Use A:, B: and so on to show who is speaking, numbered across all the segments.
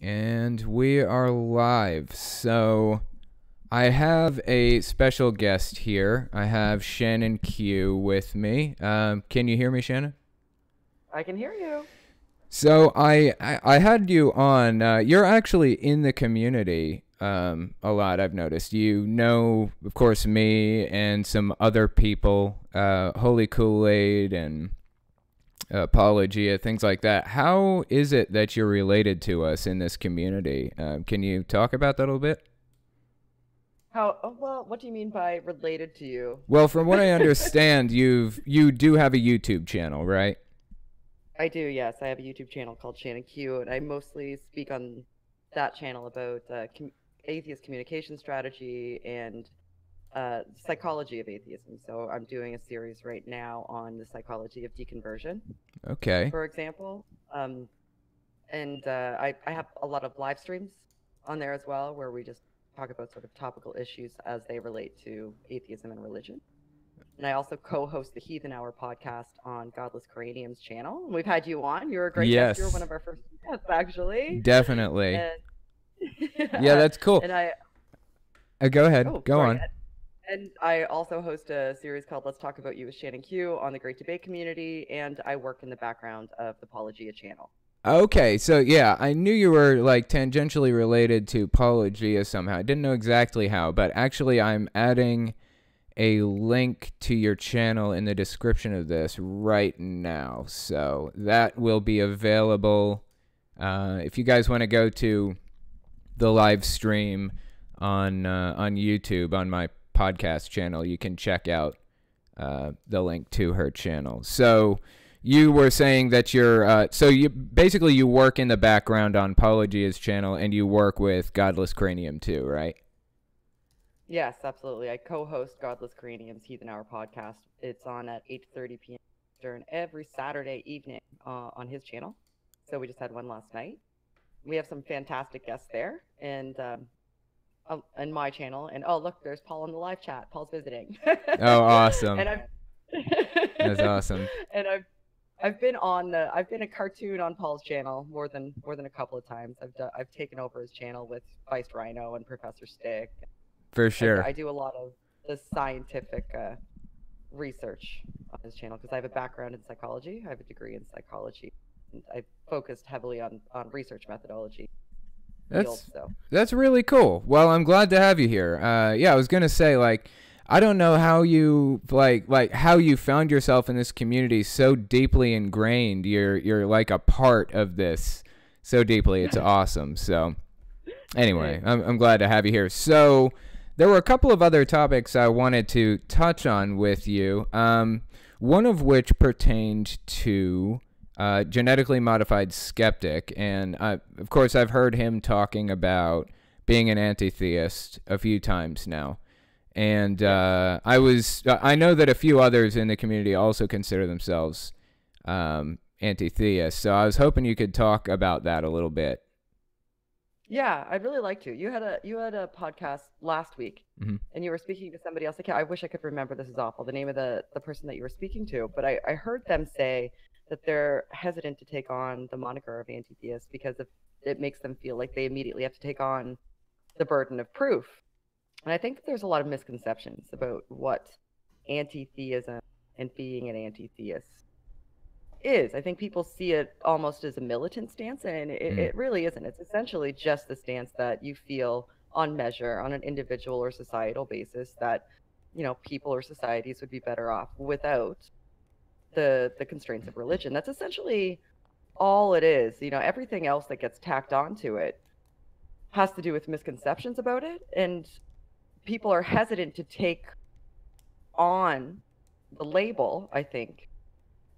A: And we are live. So I have a special guest here. I have Shannon Q with me. Can you hear me, Shannon?
B: I can hear you.
A: So I had you on. You're actually in the community a lot, I've noticed. You know, of course, me and some other people, Holy Kool-Aid and Apologia, things like that. How is it that you're related to us in this community? Can you talk about that a little bit?
B: Well, what do you mean by related to you?
A: Well, from what I understand, you do have a YouTube channel, right?
B: I do, yes. I have a YouTube channel called Shannon Q, and I mostly speak on that channel about atheist communication strategy and psychology of atheism. So I'm doing a series right now on the psychology of deconversion,
A: Okay.
B: for example. I have a lot of live streams on there as well, where we just talk about sort of topical issues as they relate to atheism and religion. And I also co-host the Heathen Hour podcast on Godless Cranium's channel. We've had you on. You were a great guest. You were one
A: Yes,
B: of our first guests, actually.
A: definitely.
B: And
A: Yeah, that's cool.
B: and I
A: Go ahead.
B: oh
A: Go
B: sorry.
A: on.
B: And I also host a series called Let's Talk About You with Shannon Q on the Great Debate Community, and I work in the background of the Apologia channel.
A: Okay, so yeah, I knew you were like tangentially related to Apologia somehow. I didn't know exactly how, but actually I'm adding a link to your channel in the description of this right now. So that will be available if you guys want to go to the live stream on YouTube on my podcast channel. You can check out the link to her channel. So you were saying that you're so you basically you work in the background on Apologia's channel and you work with Godless Cranium too, right?
B: Yes, absolutely. I co-host Godless Cranium's Heathen Hour podcast. It's on at 8:30 p.m. Eastern every Saturday evening on his channel. So we just had one last night. We have some fantastic guests there, and my channel. And oh, look, there's Paul in the live chat. Paul's visiting.
A: Oh, awesome.
B: And I've
A: That's awesome.
B: and I've been a cartoon on Paul's channel more than a couple of times. I've taken over his channel with Vice Rhino and Professor Stick.
A: For sure.
B: I do a lot of the scientific research on his channel because I have a background in psychology. I have a degree in psychology. And I focused heavily on research methodology.
A: That's really cool. Well, I'm glad to have you here. Yeah, I was gonna say like I don't know how you like how you found yourself in this community so deeply ingrained. You're like a part of this so deeply. It's awesome. So anyway, I'm glad to have you here. So there were a couple of other topics I wanted to touch on with you. One of which pertained to genetically modified skeptic, and of course I've heard him talking about being an anti-theist a few times now, and I know that a few others in the community also consider themselves anti-theists, so I was hoping you could talk about that a little bit.
B: Yeah, I'd really like to. You had a podcast last week, and you were speaking to somebody else. I wish I could remember. This is awful. The name of the person that you were speaking to, but I heard them say that they're hesitant to take on the moniker of anti-theist because it makes them feel like they immediately have to take on the burden of proof. And I think that there's a lot of misconceptions about what anti-theism and being an anti-theist is. I think people see it almost as a militant stance, and it really isn't. It's essentially just the stance that you feel on measure, on an individual or societal basis, that people or societies would be better off without the constraints of religion. That's essentially all it is. Everything else that gets tacked onto it has to do with misconceptions about it, and people are hesitant to take on the label, I think,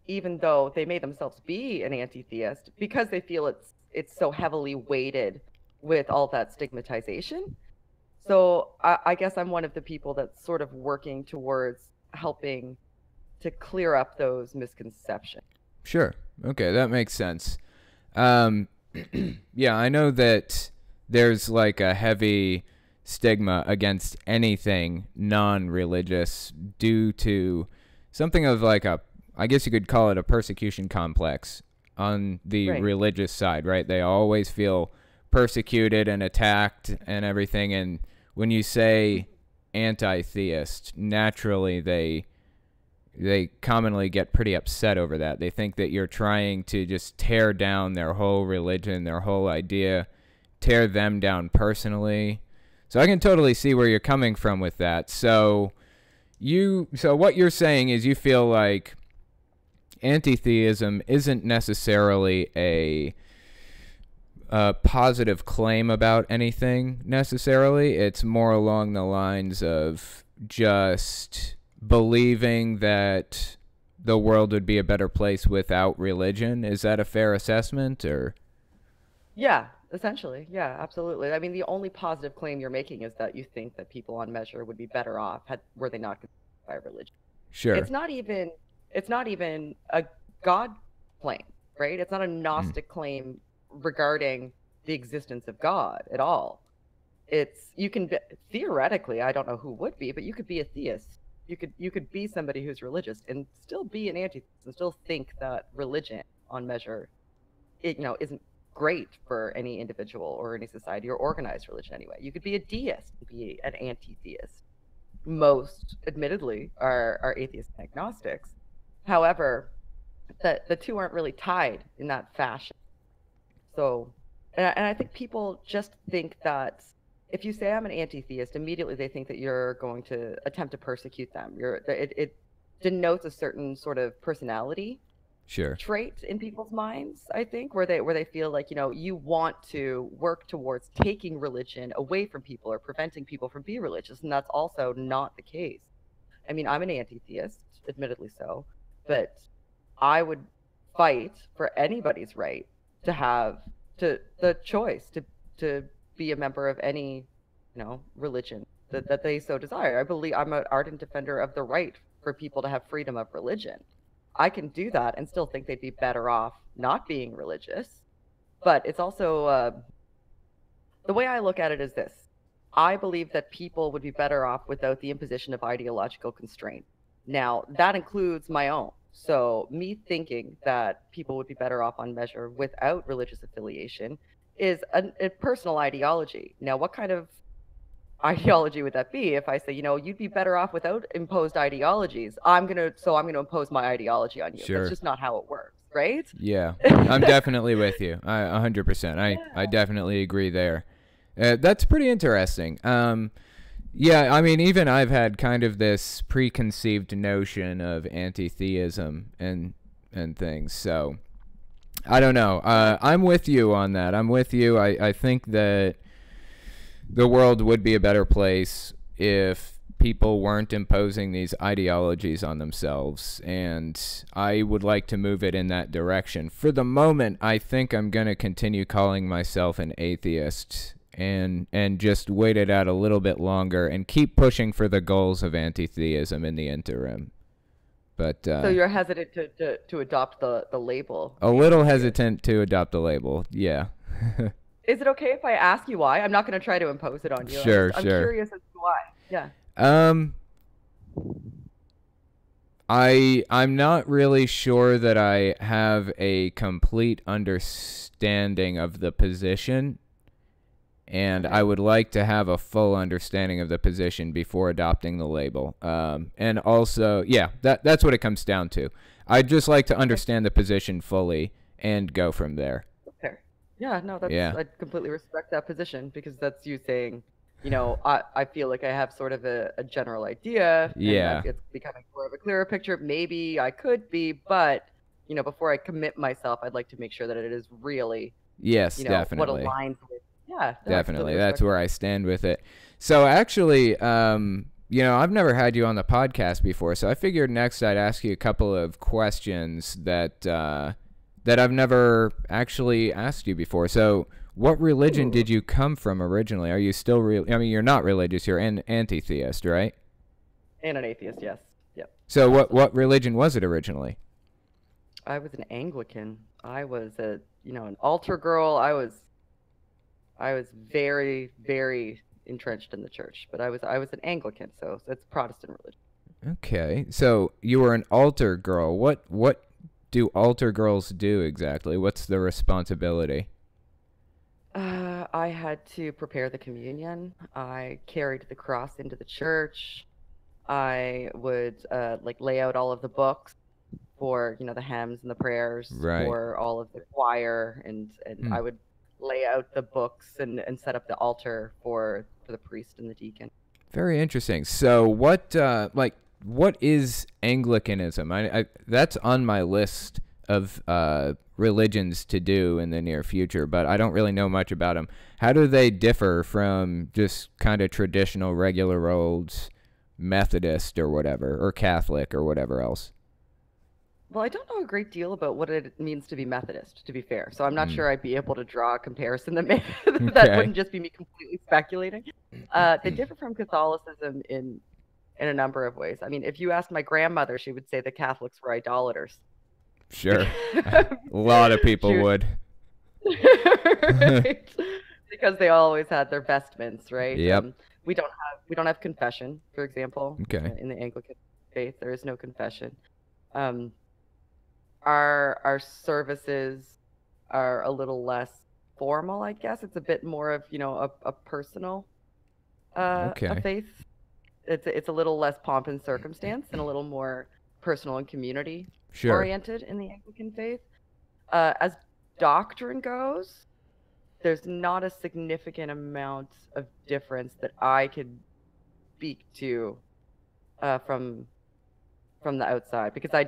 B: even though they may themselves be an anti-theist, because they feel it's so heavily weighted with all that stigmatization. So I guess I'm one of the people that's sort of working towards helping to clear up those misconceptions.
A: Sure. Okay, that makes sense. Yeah, I know that there's like a heavy stigma against anything non-religious due to something of like I guess you could call it a persecution complex on the religious side, right? They always feel persecuted and attacked and everything. And when you say anti-theist, naturally they commonly get pretty upset over that. They think that you're trying to just tear down their whole religion, their whole idea, tear them down personally. So I can totally see where you're coming from with that. So what you're saying is you feel like anti-theism isn't necessarily a positive claim about anything necessarily. It's more along the lines of just believing that the world would be a better place without religion. Is that a fair assessment, or?
B: Yeah, essentially. Yeah, absolutely. I mean, the only positive claim you're making is that you think that people on measure would be better off were they not controlled by religion.
A: Sure.
B: It's not even a God claim, right? It's not a Gnostic claim regarding the existence of God at all. You can theoretically, I don't know who would be, but you could be a theist. You could be somebody who's religious and still be an anti-theist and still think that religion on measure, isn't great for any individual or any society or organized religion anyway. You could be a deist and be an anti-theist. Most, admittedly, are atheists and agnostics. However, the two aren't really tied in that fashion. So, and I think people just think that if you say I'm an anti-theist, immediately they think that you're going to attempt to persecute them. It denotes a certain sort of personality trait in people's minds, I think, where they feel like, you want to work towards taking religion away from people or preventing people from being religious, and that's also not the case. I mean, I'm an anti-theist, admittedly so, but I would fight for anybody's right to have the choice to be a member of any, religion that they so desire. I believe I'm an ardent defender of the right for people to have freedom of religion. I can do that and still think they'd be better off not being religious. But it's also, the way I look at it is this. I believe that people would be better off without the imposition of ideological constraint. Now, that includes my own. So me thinking that people would be better off on measure without religious affiliation is a personal ideology. Now, what kind of ideology would that be if I say, you'd be better off without imposed ideologies? I'm gonna impose my ideology on you.
A: Sure.
B: That's just not how it works, right?
A: Yeah, I'm definitely with you. 100%. I definitely agree there. That's pretty interesting. Yeah, I mean, even I've had kind of this preconceived notion of anti-theism and things. So I don't know. I'm with you on that. I'm with you. I think that the world would be a better place if people weren't imposing these ideologies on themselves, and I would like to move it in that direction. For the moment, I think I'm going to continue calling myself an atheist and just wait it out a little bit longer and keep pushing for the goals of anti-theism in the interim. But
B: so you're hesitant to adopt the label?
A: A little hesitant to adopt the label, yeah.
B: Is it okay if I ask you why? I'm not going to try to impose it on you.
A: Sure.
B: I'm curious as to why. Yeah.
A: I'm not really sure that I have a complete understanding of the position, and I would like to have a full understanding of the position before adopting the label. And also, yeah, that's what it comes down to. I'd just like to understand the position fully and go from there.
B: Yeah, no, I completely respect that position, because that's you saying, I feel like I have sort of a general idea.
A: Yeah.
B: And it's becoming more of a clearer picture. Maybe I could be, but, before I commit myself, I'd like to make sure that it is really,
A: definitely.
B: what aligns with. Yeah.
A: Definitely. That's where I stand with it. So actually, I've never had you on the podcast before, so I figured next I'd ask you a couple of questions that I've never actually asked you before. So what religion did you come from originally? Are you still you're not religious, you're an anti-theist, right?
B: And an atheist, yes. Yep.
A: So what religion was it originally?
B: I was an Anglican. I was an altar girl. I was very, very entrenched in the church, but I was an Anglican, so it's Protestant religion.
A: Okay. So you were an altar girl. What do altar girls do exactly? What's the responsibility?
B: I had to prepare the communion. I carried the cross into the church. I would like lay out all of the books for, you know, the hymns and the prayers
A: Right.
B: for all of the choir, and I would lay out the books and set up the altar for the priest and the deacon.
A: Very interesting. So what is Anglicanism? I that's on my list of religions to do in the near future, but I don't really know much about them. How do they differ from just kind of traditional regular old Methodist or whatever, or Catholic or whatever else?
B: Well, I don't know a great deal about what it means to be Methodist, to be fair. So I'm not sure I'd be able to draw a comparison that that wouldn't just be me completely speculating. They differ from Catholicism in a number of ways. I mean, if you asked my grandmother, she would say the Catholics were idolaters.
A: Sure. A lot of people would.
B: Right? Because they always had their vestments, right?
A: Yep.
B: We don't have confession, for example.
A: Okay.
B: In the Anglican faith, there is no confession. Our services are a little less formal, I guess. It's a bit more of, you know, a personal a faith. It's a little less pomp and circumstance and a little more personal and community oriented in the Anglican faith. As doctrine goes, there's not a significant amount of difference that I could speak to from the outside, because I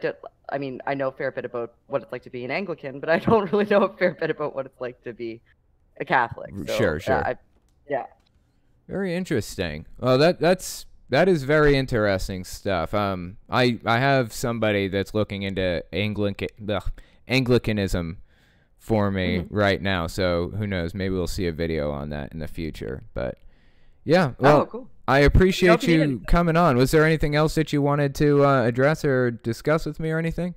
B: know a fair bit about what it's like to be an Anglican, but I don't really know a fair bit about what it's like to be a Catholic. So,
A: Sure.
B: Yeah.
A: Very interesting. Well, that is very interesting stuff. I have somebody that's looking into Anglicanism for me right now, so who knows? Maybe we'll see a video on that in the future. But yeah, well,
B: cool.
A: I appreciate you coming on. Was there anything else that you wanted to address or discuss with me or anything?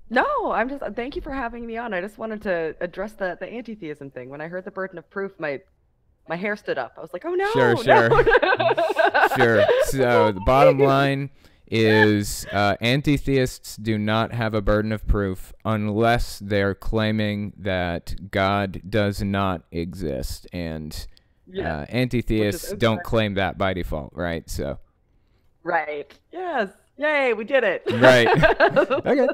B: No, thank you for having me on. I just wanted to address the anti-theism thing. When I heard the burden of proof, my hair stood up. I was like, oh no.
A: Sure. Sure. So the bottom line is anti-theists do not have a burden of proof unless they're claiming that God does not exist. And anti-theists don't claim that by default, right? So.
B: Right. Yes. Yay, we did it.
A: Right. Okay.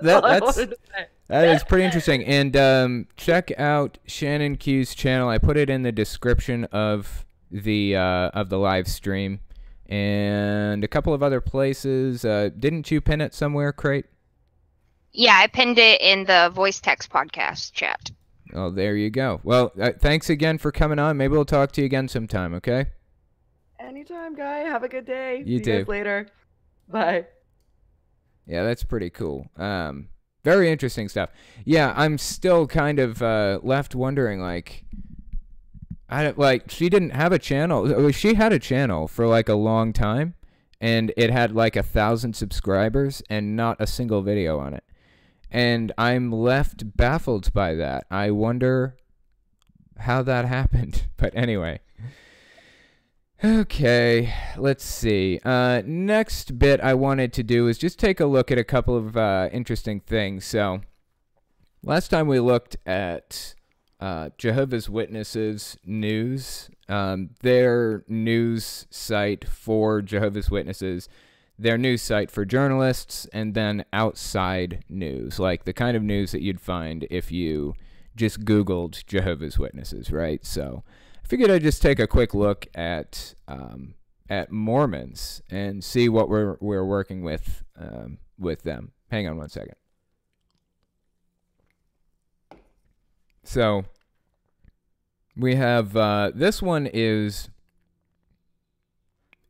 A: That is pretty interesting. And check out Shannon Q's channel. I put it in the description of the live stream, and a couple of other places. Didn't you pin it somewhere, Crate?
C: Yeah, I pinned it in the voice text podcast chat.
A: Oh, there you go. Well, thanks again for coming on. Maybe we'll talk to you again sometime, okay?
B: Anytime, guy. Have a good day.
A: You
B: See
A: too.
B: You guys later. Bye.
A: Yeah, that's pretty cool. Very interesting stuff. Yeah, I'm still kind of left wondering, like, she didn't have a channel. She had a channel for like a long time, and it had like 1,000 subscribers and not a single video on it. And I'm left baffled by that. I wonder how that happened. But anyway. Okay, let's see. Next bit I wanted to do is just take a look at a couple of interesting things. So, last time we looked at Jehovah's Witnesses news, their news site for Jehovah's Witnesses, their news site for journalists, and then outside news, like the kind of news that you'd find if you just Googled Jehovah's Witnesses, right? So, figured I'd just take a quick look at Mormons and see what we're working with them. Hang on one second. So we have this one is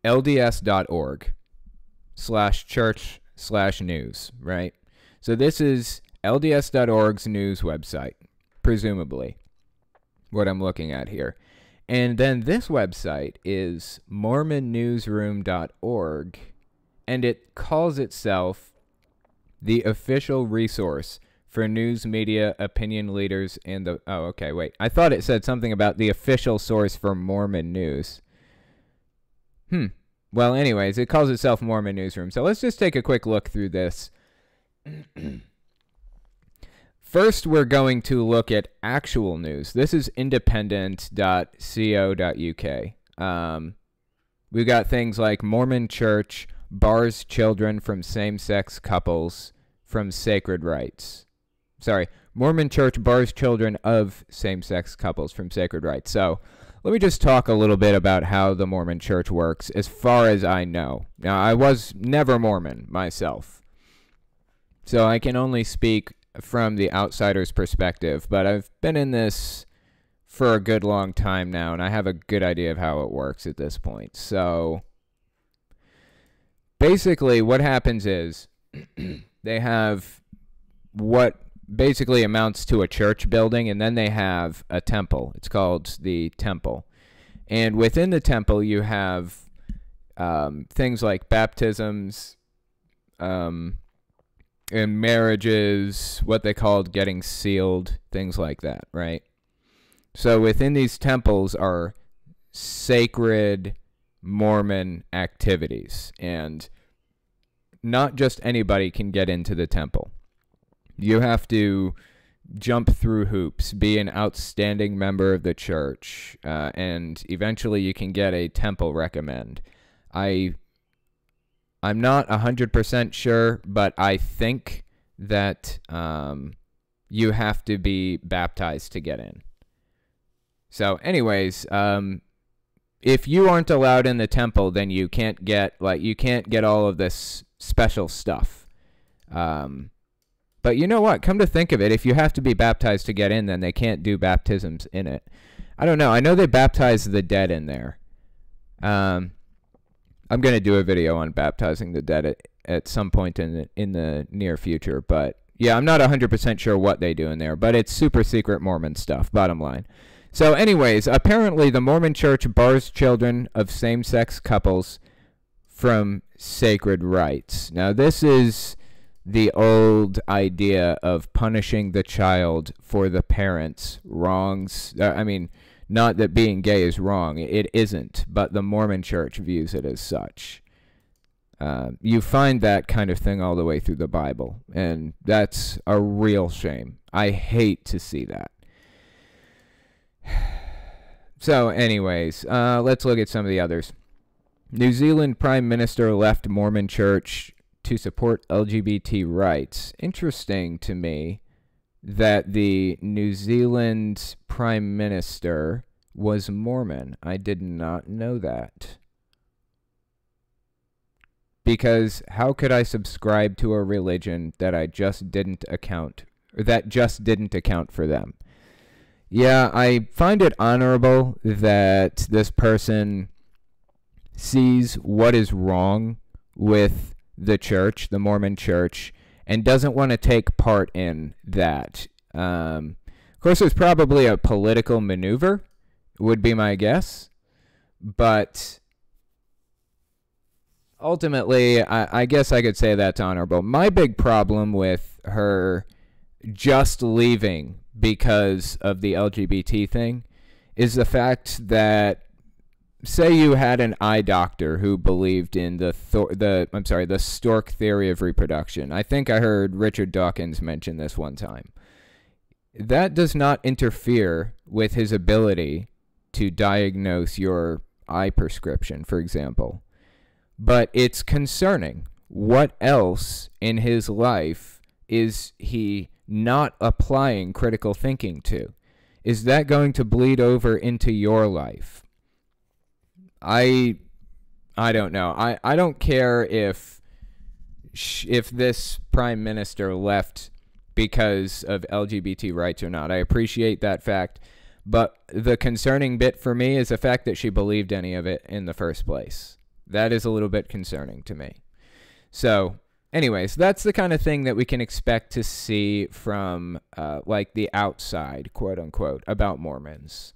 A: LDS.org/church/news, right? So this is LDS.org's news website, presumably, what I'm looking at here. And then this website is mormonnewsroom.org, and it calls itself the official resource for news media, opinion leaders, and the... Oh, okay, wait. I thought it said something about the official source for Mormon news. Well, anyways, it calls itself Mormon Newsroom. So let's just take a quick look through this. First, we're going to look at actual news. This is independent.co.uk. We've got things like Mormon Church bars children from same-sex couples from sacred rites. Sorry, Mormon Church bars children of same-sex couples from sacred rites. So let me just talk a little bit about how the Mormon Church works as far as I know. Now, I was never Mormon myself, so I can only speak from the outsider's perspective, but I've been in this for a good long time now, and I have a good idea of how it works at this point. So basically what happens is they have what basically amounts to a church building, and then they have a temple. It's called the temple. And within the temple, you have things like baptisms, and marriages, what they called getting sealed, things like that, right? So within these temples are sacred Mormon activities, and not just anybody can get into the temple. You have to jump through hoops, be an outstanding member of the church, and eventually you can get a temple recommend. I'm not 100% sure, but I think that you have to be baptized to get in. So anyways, if you aren't allowed in the temple, then you can't get all of this special stuff. But you know what? Come to think of it, if you have to be baptized to get in, then they can't do baptisms in it. I don't know. I know they baptize the dead in there. I'm going to do a video on baptizing the dead at some point in the near future. But yeah, I'm not 100% sure what they do in there, but it's super secret Mormon stuff, bottom line. So anyways, apparently the Mormon Church bars children of same-sex couples from sacred rites. Now, this is the old idea of punishing the child for the parents' wrongs. I mean, not that being gay is wrong. It isn't, but the Mormon Church views it as such. You find that kind of thing all the way through the Bible, and that's a real shame. I hate to see that. So anyways, let's look at some of the others. New Zealand Prime Minister left Mormon Church to support LGBT rights. Interesting to me that the New Zealand Prime Minister was Mormon. I did not know that. Because how could I subscribe to a religion that just didn't account for them? Yeah, I find it honorable that this person sees what is wrong with the church, the Mormon Church, and doesn't want to take part in that. Of course, it's probably a political maneuver, would be my guess. But ultimately, I guess I could say that's honorable. My big problem with her just leaving because of the LGBT thing is the fact that, say you had an eye doctor who believed in the stork theory of reproduction. I think I heard Richard Dawkins mention this one time. That does not interfere with his ability to diagnose your eye prescription, for example. But it's concerning. What else in his life is he not applying critical thinking to? Is that going to bleed over into your life? I don't know. I don't care if this prime minister left because of LGBT rights or not. I appreciate that fact. But the concerning bit for me is the fact that she believed any of it in the first place. That is a little bit concerning to me. So anyways, that's the kind of thing that we can expect to see from like the outside, quote unquote, about Mormons.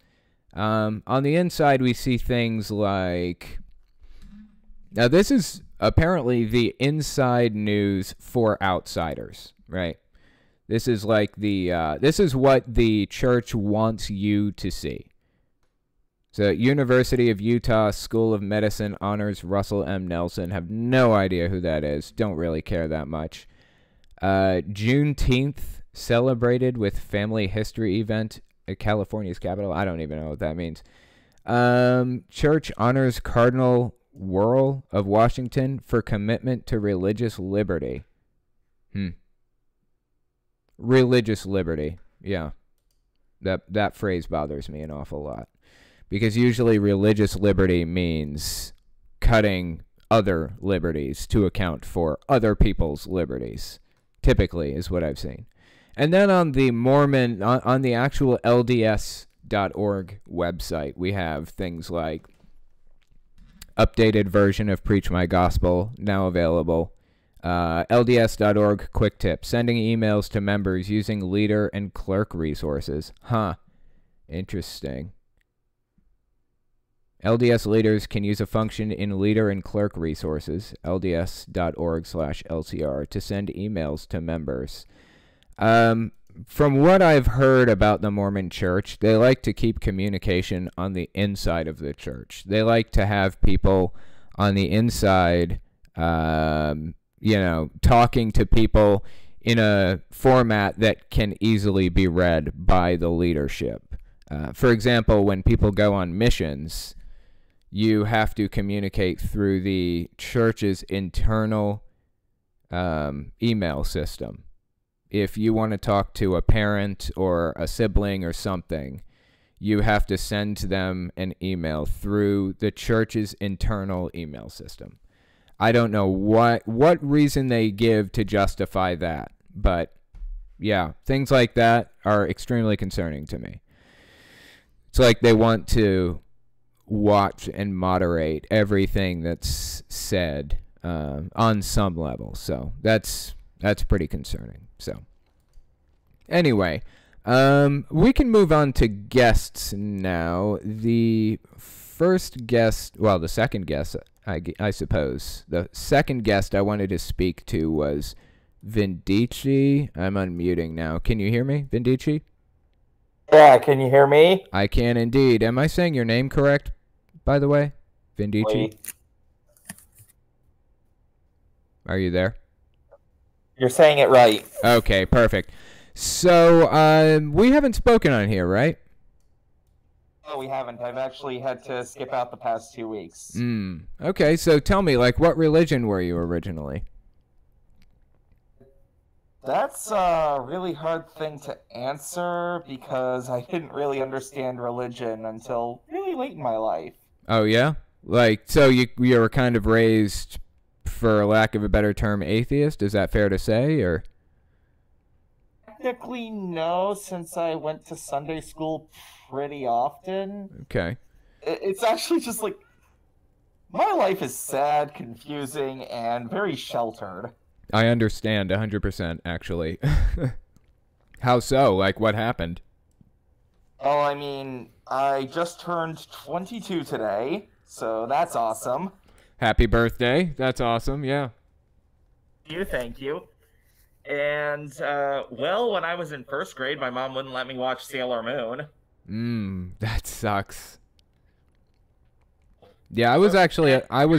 A: On the inside, we see things like, now this is apparently the inside news for outsiders, right? This is like this is what the church wants you to see. So, University of Utah School of Medicine honors Russell M. Nelson. Have no idea who that is. Don't really care that much. Juneteenth celebrated with family history event at California's capital. I don't even know what that means. Church honors Cardinal Wuerl of Washington for commitment to religious liberty. Religious liberty. Yeah. That phrase bothers me an awful lot. Because usually religious liberty means cutting other liberties to account for other people's liberties. Typically is what I've seen. And then on the Mormon, on the actual LDS.org website, we have things like updated version of Preach My Gospel, now available. LDS.org quick tip, sending emails to members using leader and clerk resources. Interesting. LDS leaders can use a function in leader and clerk resources, lds.org/LCR, to send emails to members. From what I've heard about the Mormon Church, they like to keep communication on the inside of the church. They like to have people on the inside, talking to people in a format that can easily be read by the leadership. For example, when people go on missions, you have to communicate through the church's internal email system. If you want to talk to a parent or a sibling or something, you have to send them an email through the church's internal email system. I don't know what reason they give to justify that, but yeah, things like that are extremely concerning to me. It's like they want to watch and moderate everything that's said on some level. So that's pretty concerning. So anyway, we can move on to guests now. The second guest, I suppose. The second guest I wanted to speak to was Vindici. I'm unmuting now. Can you hear me, Vindici?
D: Yeah, can you hear me?
A: I can indeed. Am I saying your name correct, by the way? Vindici? Are you there?
D: You're saying it right.
A: Okay, perfect. So, we haven't spoken on here, right?
D: No, we haven't. I've actually had to skip out the past 2 weeks.
A: Okay, so tell me, what religion were you originally?
D: That's a really hard thing to answer because I didn't really understand religion until really late in my life.
A: Oh, yeah? So you were kind of raised, for lack of a better term, atheist? Is that fair to say, or?
D: Technically, no, since I went to Sunday school pretty often.
A: Okay.
D: It's actually just my life is sad, confusing, and very sheltered.
A: I understand 100%, actually. How so? What happened?
D: Oh, I mean, I just turned 22 today, so that's awesome.
A: Happy birthday. That's awesome, yeah.
D: Thank you. And, when I was in first grade, my mom wouldn't let me watch Sailor Moon.
A: That sucks. Yeah, I was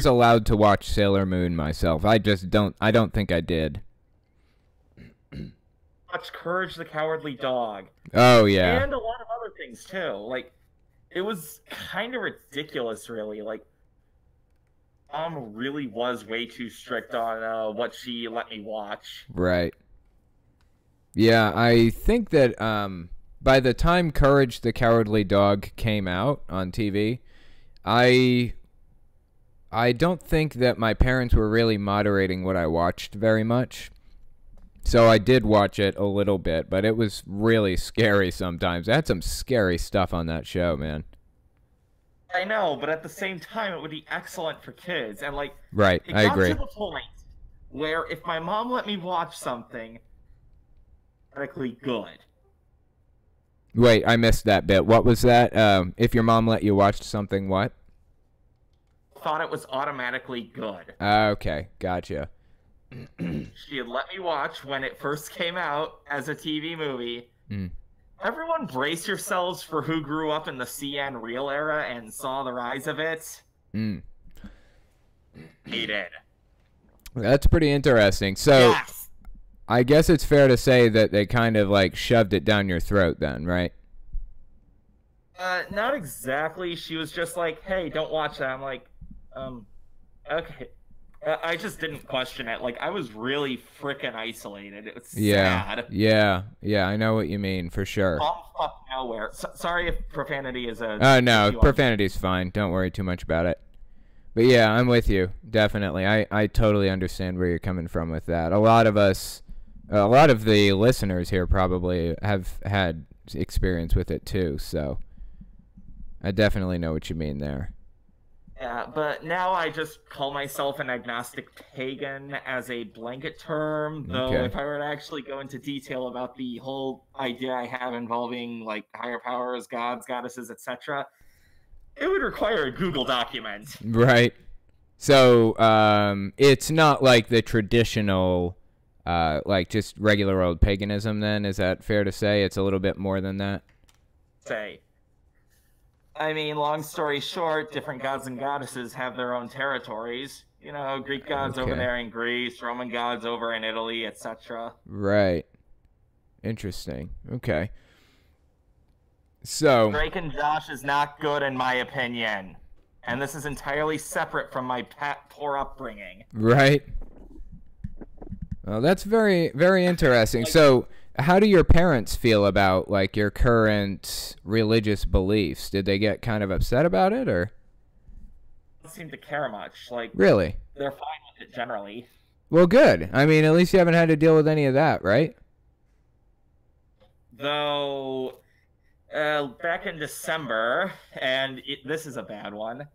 A: allowed to watch Sailor Moon myself. I don't think I did.
D: Watch Courage the Cowardly Dog.
A: Oh, yeah.
D: And a lot of other things, too. It was kind of ridiculous, really. Mom really was way too strict on what she let me watch.
A: Right. Yeah, I think that by the time Courage the Cowardly Dog came out on TV, I don't think that my parents were really moderating what I watched very much. So I did watch it a little bit, but it was really scary sometimes. I had some scary stuff on that show, man.
D: I know, but at the same time, it would be excellent for kids. And,
A: right, I agree.
D: It got to the point where if my mom let me watch something, radically good.
A: Wait, I missed that bit. What was that? If your mom let you watch something, what?
D: Thought it was automatically good.
A: Okay, gotcha.
D: She had let me watch when it first came out as a TV movie. Everyone brace yourselves for who grew up in the CN Real era and saw the rise of it.
A: He
D: did.
A: That's pretty interesting. So,
D: yes.
A: I guess it's fair to say that they kind of like shoved it down your throat then, right?
D: Not exactly. She was just like, "Hey, don't watch that." I'm like, okay. I just didn't question it. Like, I was really freaking isolated. It was sad.
A: Yeah, I know what you mean, for sure.
D: Fuck nowhere. Sorry if profanity is a...
A: Oh, no, profanity's fine. Don't worry too much about it. But yeah, I'm with you, definitely. I totally understand where you're coming from with that. A lot of the listeners here probably have had experience with it too, so I definitely know what you mean there.
D: Yeah, but now I just call myself an agnostic pagan as a blanket term, though if I were to actually go into detail about the whole idea I have involving, like, higher powers, gods, goddesses, etc., it would require a Google document.
A: Right. So, it's not like the traditional, like, just regular old paganism then? Is that fair to say? It's a little bit more than that?
D: I mean, long story short, different gods and goddesses have their own territories. You know, Greek gods over there in Greece, Roman gods over in Italy, etc.
A: Right. Interesting. Okay. So...
D: Drake and Josh is not good, in my opinion. And this is entirely separate from my poor upbringing.
A: Right. Well, that's very, very interesting. So... how do your parents feel about, like, your current religious beliefs? Did they get kind of upset about it, or?
D: They don't seem to care much. Like,
A: really?
D: They're fine with it generally.
A: Well, good. I mean, at least you haven't had to deal with any of that, right?
D: Though, back in December, and this is a bad one,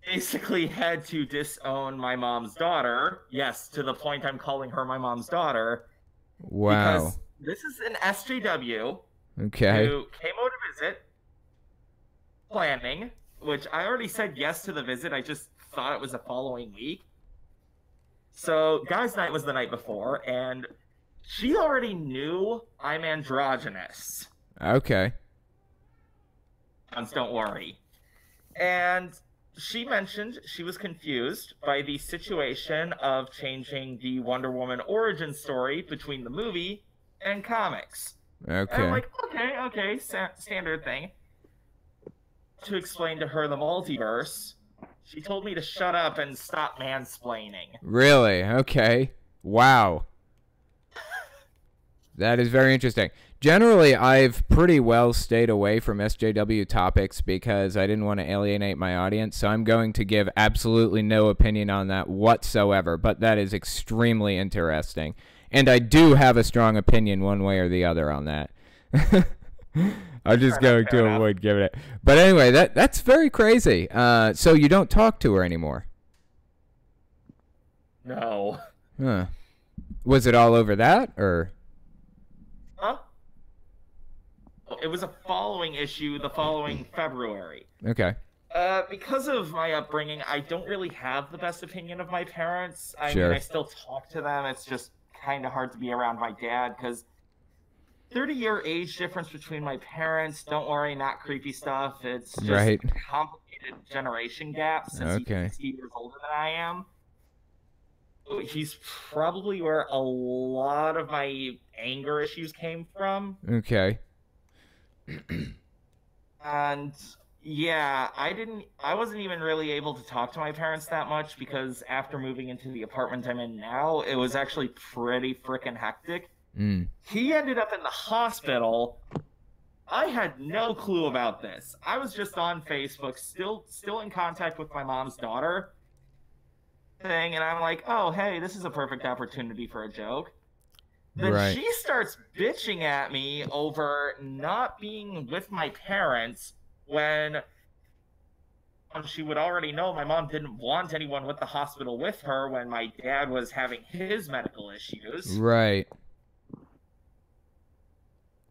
D: basically had to disown my mom's daughter. Yes, to the point I'm calling her my mom's daughter.
A: Wow.
D: Because this is an SJW
A: who came
D: out to visit, planning, which I already said yes to the visit. I just thought it was the following week. So, guys' night was the night before, and she already knew I'm androgynous.
A: Okay.
D: Don't worry. And... she mentioned she was confused by the situation of changing the Wonder Woman origin story between the movie and comics.
A: Okay.
D: And I'm like, okay, standard thing. To explain to her the multiverse, she told me to shut up and stop mansplaining.
A: Really? Okay. Wow. That is very interesting. Generally, I've pretty well stayed away from SJW topics because I didn't want to alienate my audience, so I'm going to give absolutely no opinion on that whatsoever, but that is extremely interesting. And I do have a strong opinion one way or the other on that. I'm just going to avoid giving it. But anyway, that's very crazy. So you don't talk to her anymore?
D: No.
A: Huh. Was it all over that, or...?
D: Huh? It was a following issue the following February.
A: Okay.
D: Because of my upbringing, I don't really have the best opinion of my parents. I mean, I still talk to them. It's just kind of hard to be around my dad because 30-year age difference between my parents. Don't worry, not creepy stuff. It's just a complicated generation gap since he's 60 years older than I am. He's probably where a lot of my anger issues came from.
A: Okay.
D: And yeah, I wasn't even really able to talk to my parents that much because after moving into the apartment I'm in now, it was actually pretty freaking hectic. He ended up in the hospital. I had no clue about this. I was just on Facebook, still in contact with my mom's daughter thing, and I'm like, oh, hey, this is a perfect opportunity for a joke. Then she starts bitching at me over not being with my parents when she would already know my mom didn't want anyone with the hospital with her when my dad was having his medical issues.
A: Right.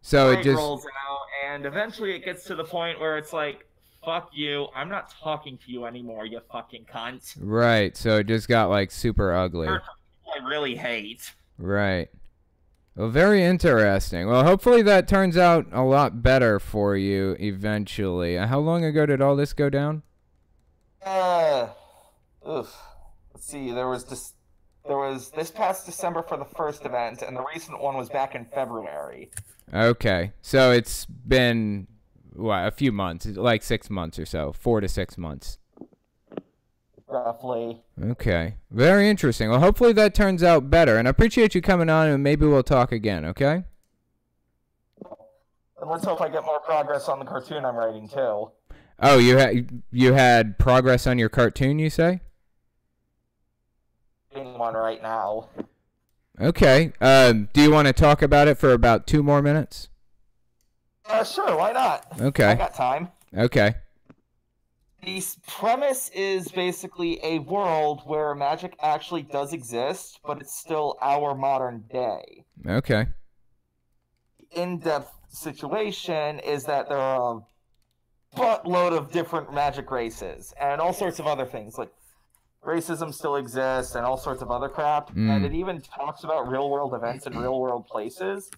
A: So it just
D: rolls out, and eventually it gets to the point where it's like, fuck you, I'm not talking to you anymore, you fucking cunt.
A: Right, so it just got, like, super ugly.
D: I really hate.
A: Right. Well, very interesting. Well, hopefully that turns out a lot better for you eventually. How long ago did all this go down?
D: Let's see, there was just There was this past December for the first event, and the recent one was back in February.
A: Okay, so it's been what, a few months, like 6 months or so, 4 to 6 months.
D: Roughly.
A: Okay, very interesting. Well, hopefully that turns out better, and I appreciate you coming on, and maybe we'll talk again, okay?
D: And let's hope I get more progress on the cartoon I'm writing, too.
A: Oh, you had progress on your cartoon, you say?
D: One right now.
A: Okay. Do you want to talk about it for about 2 more minutes?
D: Sure, why not?
A: Okay.
D: I got time.
A: Okay.
D: The premise is basically a world where magic actually does exist, but it's still our modern day.
A: Okay.
D: In-depth situation is that there are a buttload of different magic races and all sorts of other things, like racism still exists and all sorts of other crap, and it even talks about real-world events in real-world places.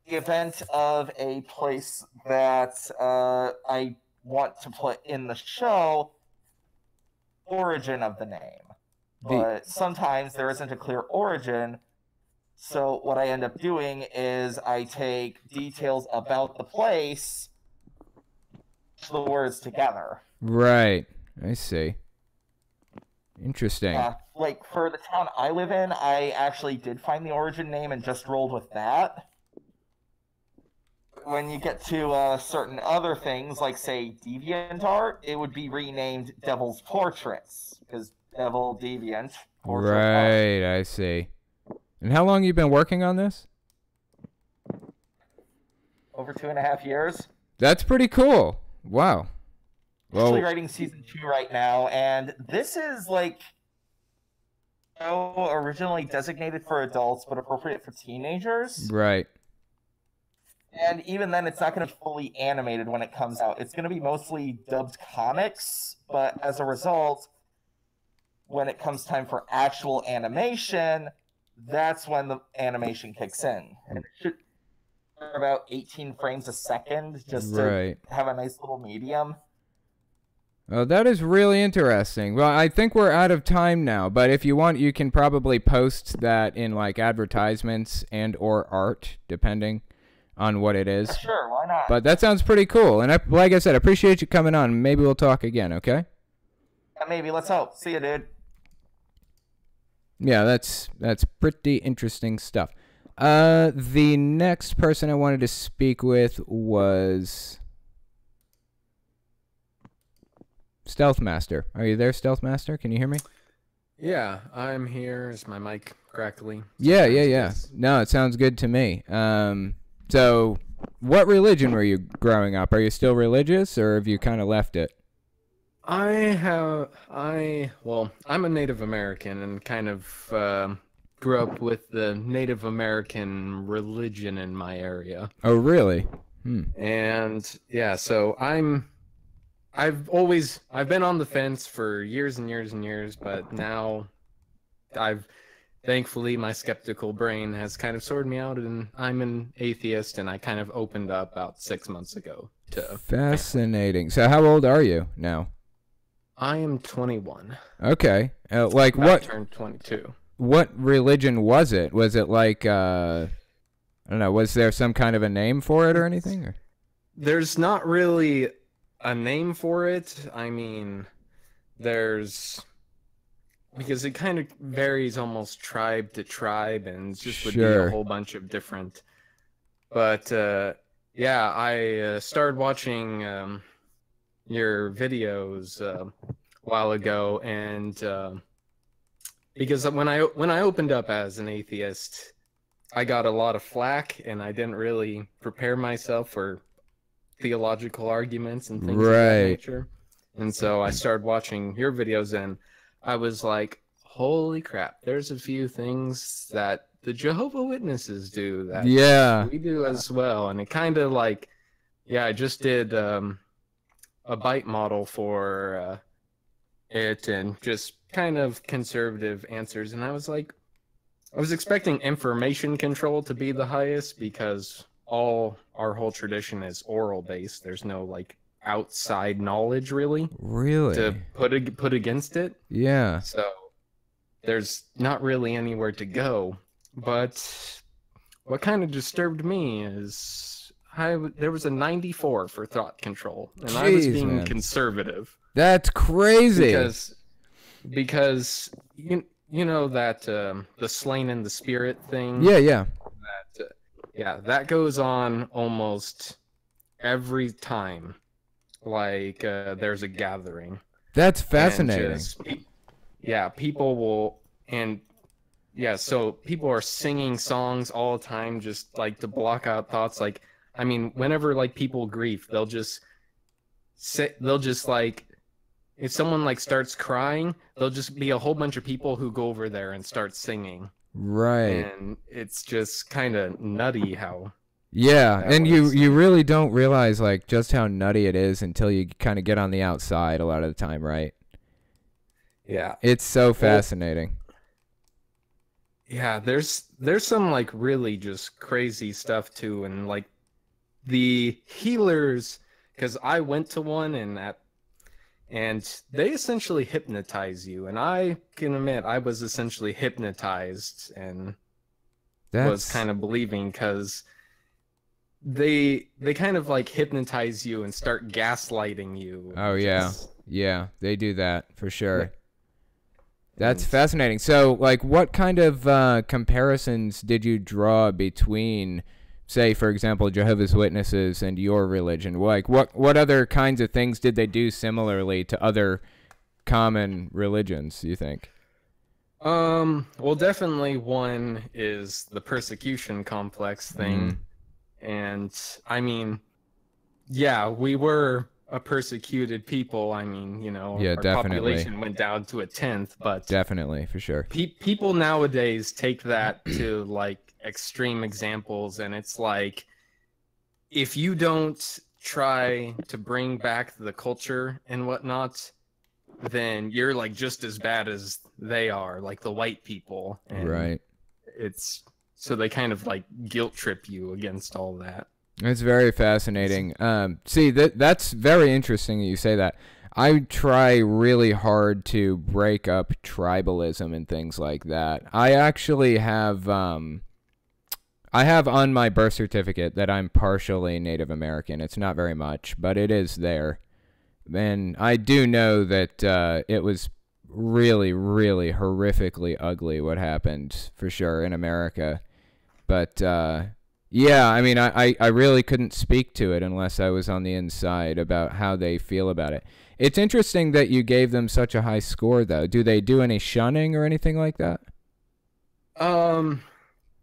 D: The event of a place that I want to put in the show, origin of the name. But sometimes there isn't a clear origin, so what I end up doing is I take details about the place, the words together.
A: Right. I see. Interesting.
D: Like, for the town I live in, I actually did find the origin name and just rolled with that. When you get to certain other things, like, say, deviant art, it would be renamed Devil's Portraits, because Devil, Deviant, Portrait.
A: Right, I see. And how long you been working on this?
D: Over 2.5 years.
A: That's pretty cool. Wow.
D: I'm actually writing season 2 right now, and this is, like, originally designated for adults, but appropriate for teenagers.
A: Right.
D: And even then, it's not going to be fully animated when it comes out. It's going to be mostly dubbed comics, but as a result, when it comes time for actual animation, that's when the animation kicks in. And it should be about 18 frames a second, just to have a nice little medium.
A: Oh, that is really interesting. Well, I think we're out of time now, but if you want, you can probably post that in, like, advertisements and or art, depending on what it is.
D: Sure, why not?
A: But that sounds pretty cool. And like I said, I appreciate you coming on. Maybe we'll talk again, okay?
D: Yeah, maybe. Let's hope. See you, dude.
A: Yeah, that's pretty interesting stuff. The next person I wanted to speak with was Stealth Master. Are you there, Stealth Master? Can you hear me?
E: Yeah, I'm here. Is my mic crackly?
A: Yeah. No, it sounds good to me. So, what religion were you growing up? Are you still religious, or have you kind of left it?
E: Well, I'm a Native American and kind of grew up with the Native American religion in my area.
A: Oh, really?
E: And yeah, so I've been on the fence for years and years and years, but now thankfully my skeptical brain has kind of sorted me out, and I'm an atheist, and I kind of opened up about 6 months ago to
A: Fascinating. So how old are you now?
E: I am 21.
A: Okay. Like
E: I
A: what?
E: Turned 22.
A: What religion was it? Was it like I don't know, was there some kind of a name for it or anything? Or?
E: There's not really a name for it. I mean, because it kind of varies almost tribe to tribe, and just would be a whole bunch of different. But yeah, I started watching your videos a while ago, and because when I opened up as an atheist, I got a lot of flack, and I didn't really prepare myself for theological arguments and things of that nature. And so I started watching your videos, and I was like, holy crap, there's a few things that the Jehovah's Witnesses do that we do as well. And it kind of like, I just did a bite model for it, and just kind of conservative answers. And I was like, I was expecting information control to be the highest, because our whole tradition is oral based. There's no like outside knowledge really
A: to
E: put against it.
A: Yeah.
E: So there's not really anywhere to go. But what kind of disturbed me is there was a 94 for thought control, and I was being conservative.
A: That's crazy.
E: Because you know that the slain in the spirit thing.
A: Yeah.
E: That goes on almost every time. Like there's a gathering.
A: That's fascinating.
E: People will so people are singing songs all the time, just like to block out thoughts. Like, I mean, whenever like people grieve, they'll just like, if someone like starts crying, there'll just be a whole bunch of people who go over there and start singing.
A: Right.
E: And it's just kind of nutty how.
A: Yeah, and you really don't realize like just how nutty it is until you kind of get on the outside a lot of the time, right?
E: Yeah.
A: It's so fascinating.
E: Yeah, there's some like really just crazy stuff too, and like the healers, because I went to one and they essentially hypnotize you, and I can admit I was essentially hypnotized and was kind of believing, because they kind of like hypnotize you and start gaslighting you.
A: Oh yeah, they do that for sure. That's fascinating. So like, what kind of comparisons did you draw between, say, for example, Jehovah's Witnesses and your religion? Like, what other kinds of things did they do similarly to other common religions, you think?
E: Well, definitely one is the persecution complex thing. And I mean, yeah, we were a persecuted people. I mean, you know, our population went down to 1/10, but
A: definitely, for sure.
E: People nowadays take that to like extreme examples, and it's like, if you don't try to bring back the culture and whatnot, then you're like just as bad as they are, like the white people. And
A: right.
E: So they kind of like guilt trip you against all that.
A: It's very fascinating. See, that's very interesting that you say that. I try really hard to break up tribalism and things like that. I actually have on my birth certificate that I'm partially Native American. It's not very much, but it is there. And I do know that it was really, really horrifically ugly what happened, for sure, in America. But yeah, I mean, I really couldn't speak to it unless I was on the inside about how they feel about it. It's interesting that you gave them such a high score, though. Do they do any shunning or anything like that?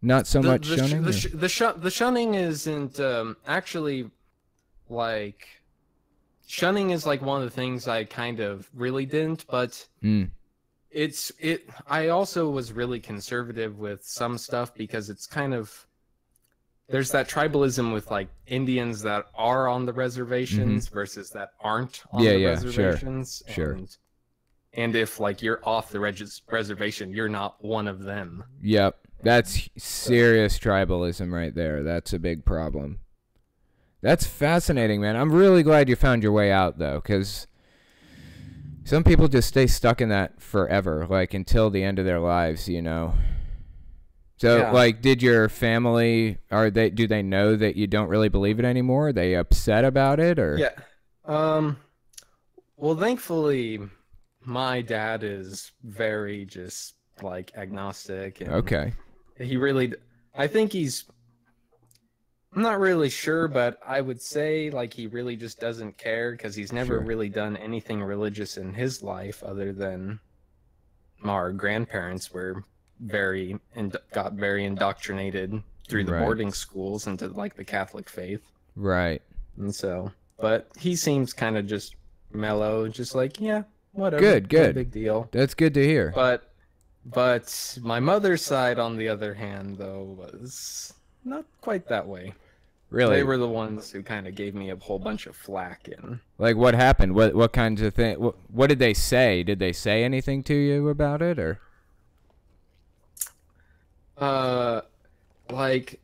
A: Not so much shunning?
E: The shunning isn't actually, like, shunning is like one of the things I kind of really didn't, but I also was really conservative with some stuff, because it's kind of, there's that tribalism with like Indians that are on the reservations versus that aren't on the reservations.
A: Sure.
E: And if like you're off the reservation, you're not one of them.
A: Yep. That's serious tribalism right there. That's a big problem. That's fascinating, man. I'm really glad you found your way out, though, because some people just stay stuck in that forever, like until the end of their lives, you know. So, like, did your family, do they know that you don't really believe it anymore? Are they upset about it, or?
E: Yeah. Well, thankfully, my dad is very just like agnostic. And
A: okay.
E: He really, I think I'm not really sure, but I would say like he really just doesn't care, because he's never really done anything religious in his life other than our grandparents were got very indoctrinated through the boarding schools into like the Catholic faith.
A: Right.
E: And so, but he seems kind of just mellow, just like, yeah, whatever.
A: Good.
E: No big deal.
A: That's good to hear.
E: But my mother's side, on the other hand, though, was not quite that way.
A: Really?
E: They were the ones who kind of gave me a whole bunch of flack. And
A: like, what happened? What kinds of things? What did they say? Did they say anything to you about it, or?
E: Like,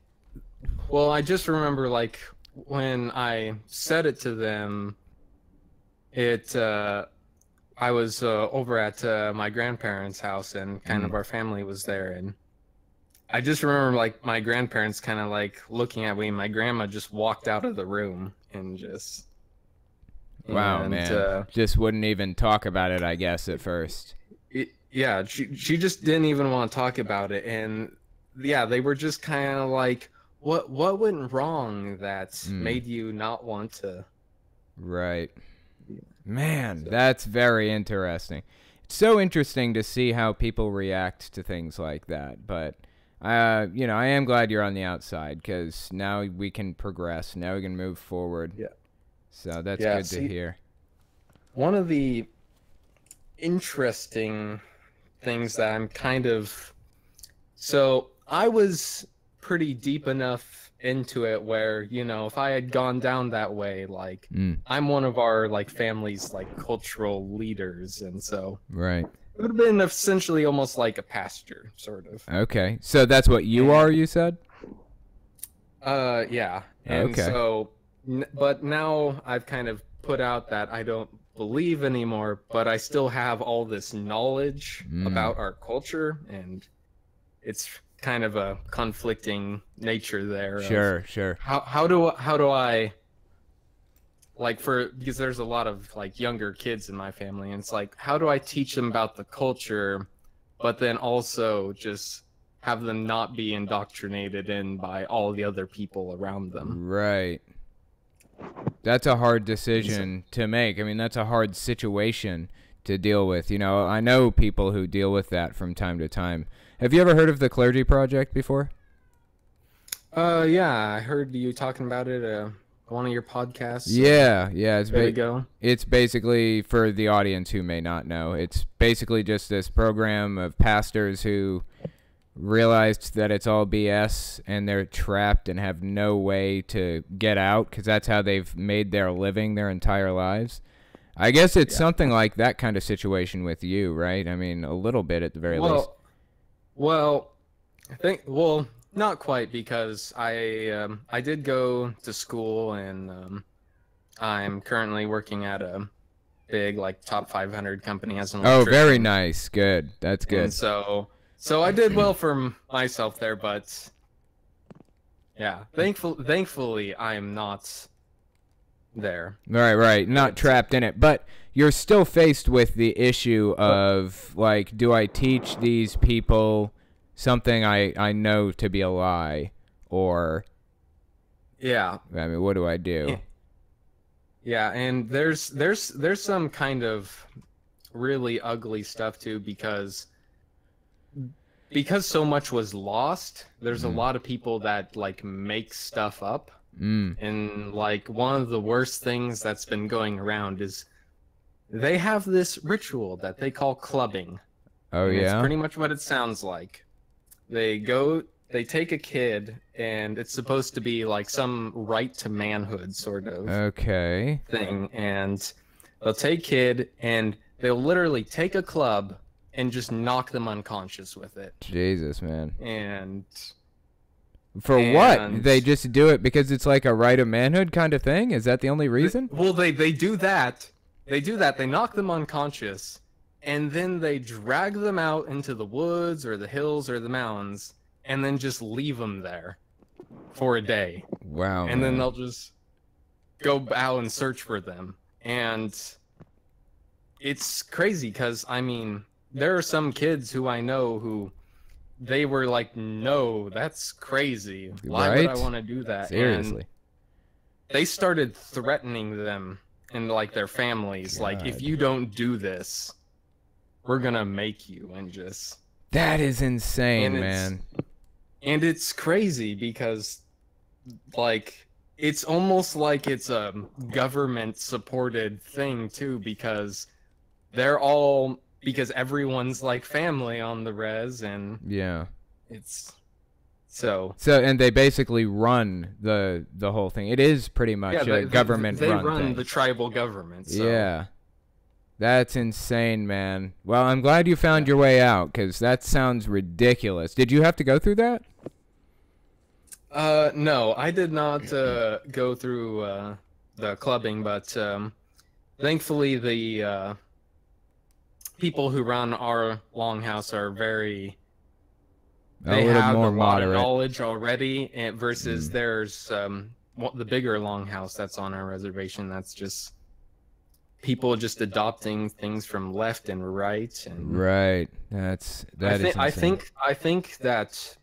E: well, I just remember like when I said it to them, it I was over at my grandparents' house, and kind of our family was there, and I just remember like my grandparents kind of like looking at me. My grandma just walked out of the room and just.
A: Wow, man. Just wouldn't even talk about it, I guess, at first.
E: Yeah, she just didn't even want to talk about it, and yeah, they were just kind of like, what went wrong that made you not want to?
A: Right. Man, that's very interesting. It's so interesting to see how people react to things like that. But, you know, I am glad you're on the outside because now we can progress. Now we can move forward.
E: Yeah.
A: So that's good to hear.
E: One of the interesting things that I'm kind of... So I was pretty deep enough into it where, you know, if I had gone down that way, like I'm one of our like family's like cultural leaders, and so
A: right,
E: it would have been essentially almost like a pastor, sort of.
A: Okay, so that's what you are, you said?
E: Yeah. And
A: okay.
E: So, but now I've kind of put out that I don't believe anymore, but I still have all this knowledge about our culture, and it's kind of a conflicting nature there.
A: Sure.
E: How do I like, because there's a lot of like younger kids in my family, and it's like, how do I teach them about the culture, but then also just have them not be indoctrinated in by all the other people around them?
A: Right. That's a hard decision to make. I mean, that's a hard situation to deal with. You know, I know people who deal with that from time to time. Have you ever heard of the Clergy Project before?
E: Yeah, I heard you talking about it one of your podcasts.
A: Yeah.
E: There you go.
A: It's basically, for the audience who may not know, it's basically just this program of pastors who realized that it's all BS and they're trapped and have no way to get out because that's how they've made their living their entire lives. I guess it's something like that kind of situation with you, right? I mean, a little bit at the very least.
E: Well, I think, not quite, because I did go to school, and I'm currently working at a big like top 500 company as an electrician.
A: Oh, very nice. Good. That's good.
E: And so I did well for myself there, but yeah, thankfully I'm not there.
A: Right. Not trapped in it, but you're still faced with the issue of like, do I teach these people something I know to be a lie, or I mean, what do I do?
E: Yeah, and there's some kind of really ugly stuff too, because so much was lost. There's a lot of people that like make stuff up. And like one of the worst things that's been going around is they have this ritual that they call clubbing.
A: Oh, yeah?
E: It's pretty much what it sounds like. They take a kid, and it's supposed to be like some right to manhood sort of thing. And they'll take kid, and they'll literally take a club and just knock them unconscious with it.
A: Jesus, man.
E: And...
A: For what? They just do it because it's like a right of manhood kind of thing? Is that the only reason?
E: Well, they do that. They knock them unconscious, and then they drag them out into the woods or the hills or the mountains, and then just leave them there for a day.
A: Wow.
E: And then they'll just go out and search for them. And it's crazy because, I mean, there are some kids who I know who... They were like, no, that's crazy. Why would I want to do that?
A: Seriously.
E: And they started threatening them and like their families. God. Like, if you don't do this, we're going to make you, and just...
A: That is insane, man.
E: And it's crazy because, like, it's almost like it's a government-supported thing, too, because they're all... Because everyone's like family on the res, and it's and
A: they basically run the whole thing. It is pretty much a government run thing.
E: They run the tribal government. So.
A: Yeah, that's insane, man. Well, I'm glad you found your way out, because that sounds ridiculous. Did you have to go through that?
E: No, I did not go through the clubbing, but thankfully people who run our longhouse are very.
A: A
E: They
A: little
E: have
A: more
E: a lot
A: moderate.
E: of knowledge already, and versus there's the bigger longhouse that's on our reservation. That's just people just adopting things from left and right. And
A: Right.
E: I think that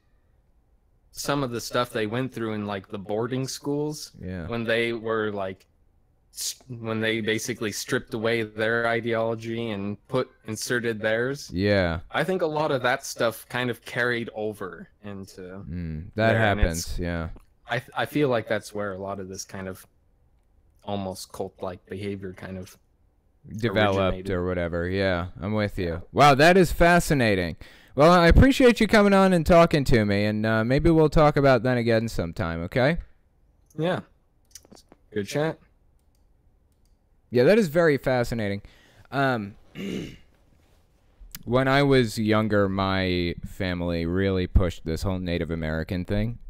E: some of the stuff they went through in like the boarding schools,
A: Yeah.
E: when they were like, when they basically stripped away their ideology and inserted theirs.
A: Yeah.
E: I think a lot of that stuff kind of carried over into
A: that
E: there, and
A: happens. Yeah.
E: I feel like that's where a lot of this kind of almost cult-like behavior kind of
A: Developed
E: originated.
A: or whatever. Yeah, I'm with you. Wow, that is fascinating. Well, I appreciate you coming on and talking to me, and maybe we'll talk about that again sometime, okay?
E: Yeah. Good chat.
A: Yeah, that is very fascinating. When I was younger, my family really pushed this whole Native American thing.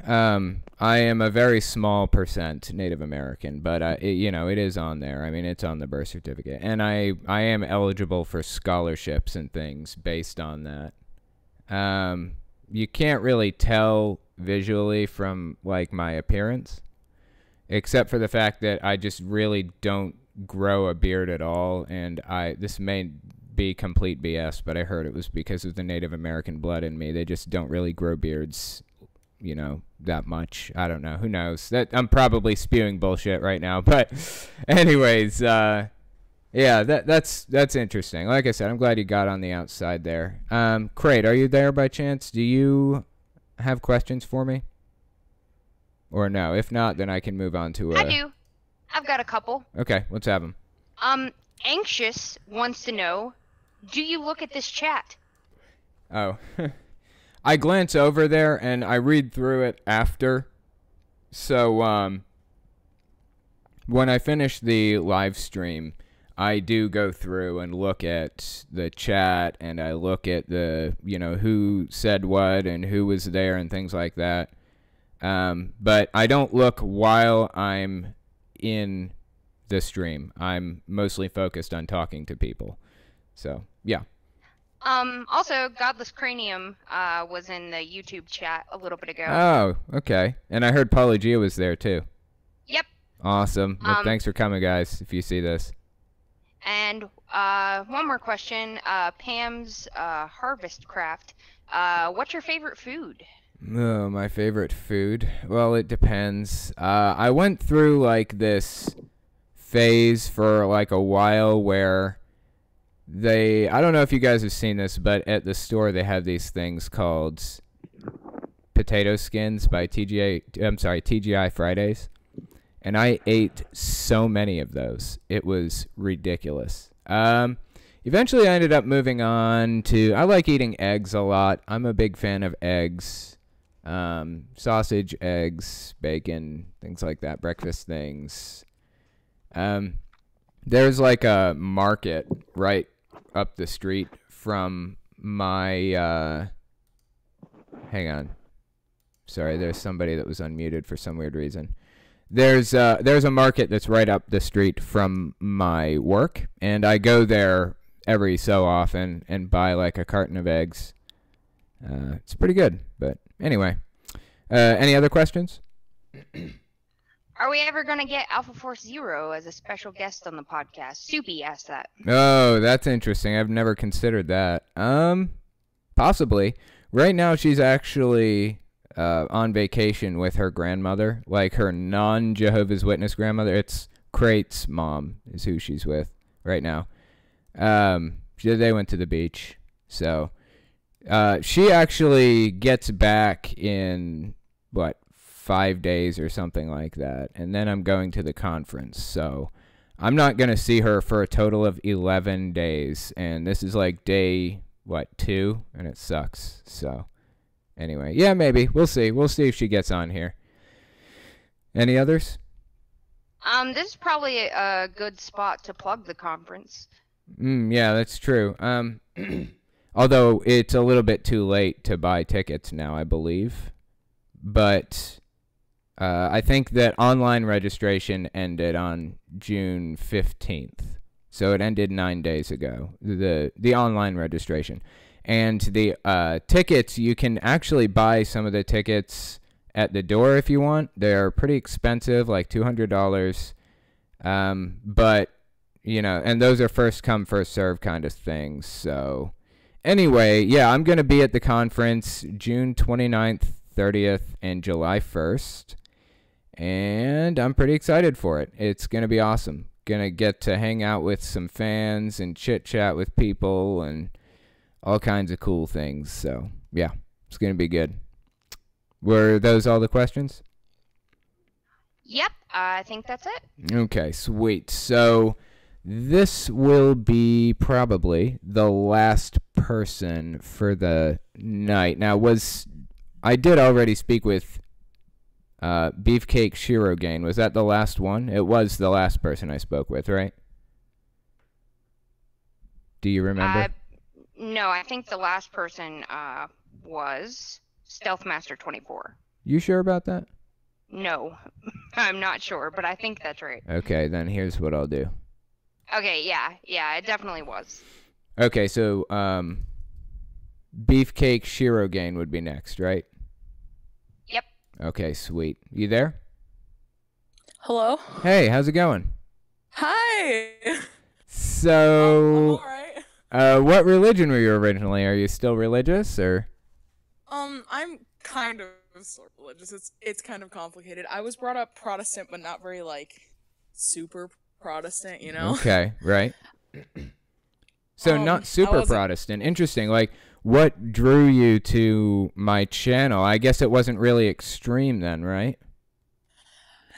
A: I am a very small percent Native American, but it is on there. I mean, it's on the birth certificate, and I am eligible for scholarships and things based on that. You can't really tell visually from like my appearance, except for the fact that I just really don't grow a beard at all, and this may be complete BS, but I heard it was because of the Native American blood in me. They just don't really grow beards, that much. I don't know. Who knows? That I'm probably spewing bullshit right now, but anyways, yeah, that's interesting. Like I said, I'm glad you got on the outside there. Crate, are you there by chance? Do you have questions for me? Or no? If not, then I can move on to
C: I do. I've got a couple.
A: Okay, let's have them.
C: Anxious wants to know, do you look at this chat?
A: Oh. I glance over there and I read through it after. So when I finish the live stream, I do go through and look at the chat, and I look at the, who said what and who was there and things like that. But I don't look while I'm in the stream. I'm mostly focused on talking to people. So, yeah.
C: Also, Godless Cranium was in the YouTube chat a little bit ago.
A: Oh, okay. And I heard Paulogia was there, too.
C: Yep.
A: Awesome. Well, thanks for coming, guys, if you see this.
C: And one more question. Pam's Harvest Craft. What's your favorite food?
A: Oh, my favorite food? Well, it depends. I went through, like, this phase for, like, a while where I don't know if you guys have seen this, but at the store they have these things called potato skins by TGI Fridays. And I ate so many of those. It was ridiculous. Eventually I ended up moving on to, I like eating eggs a lot. I'm a big fan of eggs. Sausage, eggs, bacon, things like that, breakfast things. There's like a market right up the street from my, hang on. Sorry, there's somebody that was unmuted for some weird reason. There's a market that's right up the street from my work, and I go there every so often and buy like a carton of eggs. It's pretty good, but anyway. Any other questions?
C: Are we ever going to get Alpha Force Zero as a special guest on the podcast? Soupy asked that.
A: Oh, that's interesting. I've never considered that. Possibly. Right now she's actually on vacation with her grandmother, like her non-Jehovah's Witness grandmother. It's Crate's mom is who she's with right now. They went to the beach. So she actually gets back in, 5 days or something like that. And then I'm going to the conference. So I'm not going to see her for a total of 11 days. And this is like day, 2? And it sucks. So anyway, yeah, maybe. We'll see. We'll see if she gets on here. Any others?
C: This is probably a good spot to plug the conference.
A: Yeah, that's true. Although it's a little bit too late to buy tickets now, I believe. But I think that online registration ended on June 15th. So it ended 9 days ago, the online registration. And the tickets, you can actually buy some of the tickets at the door if you want. They're pretty expensive, like $200. But, you know, and those are first come, first serve kind of things. So anyway, yeah, I'm going to be at the conference June 29th, 30th, and July 1st. And I'm pretty excited for it. It's going to be awesome. Going to get to hang out with some fans and chit-chat with people and all kinds of cool things. So, yeah, it's going to be good. Were those all the questions?
C: Yep, I think that's it.
A: Okay, sweet. So this will be probably the last person for the night. Now, I did already speak with Beefcake Shirogain. Was that the last one? It was the last person I spoke with, right? Do you remember?
C: No, I think the last person was Stealthmaster 24.
A: You sure about that?
C: No, I'm not sure, but I think that's right.
A: Okay, then here's what I'll do.
C: Okay, yeah, it definitely was.
A: Okay, so Beefcake Shirogain would be next, right?
C: Yep.
A: Okay, sweet. You there?
F: Hello?
A: Hey, how's it going?
F: Hi!
A: So,
F: I'm alright.
A: What religion were you originally? Are you still religious, or?
F: I'm kind of sort of religious. It's kind of complicated. I was brought up Protestant, but not very, super Protestant, you know?
A: Okay, right. So not super Protestant. Interesting. Like, what drew you to my channel? I guess it wasn't really extreme then, right?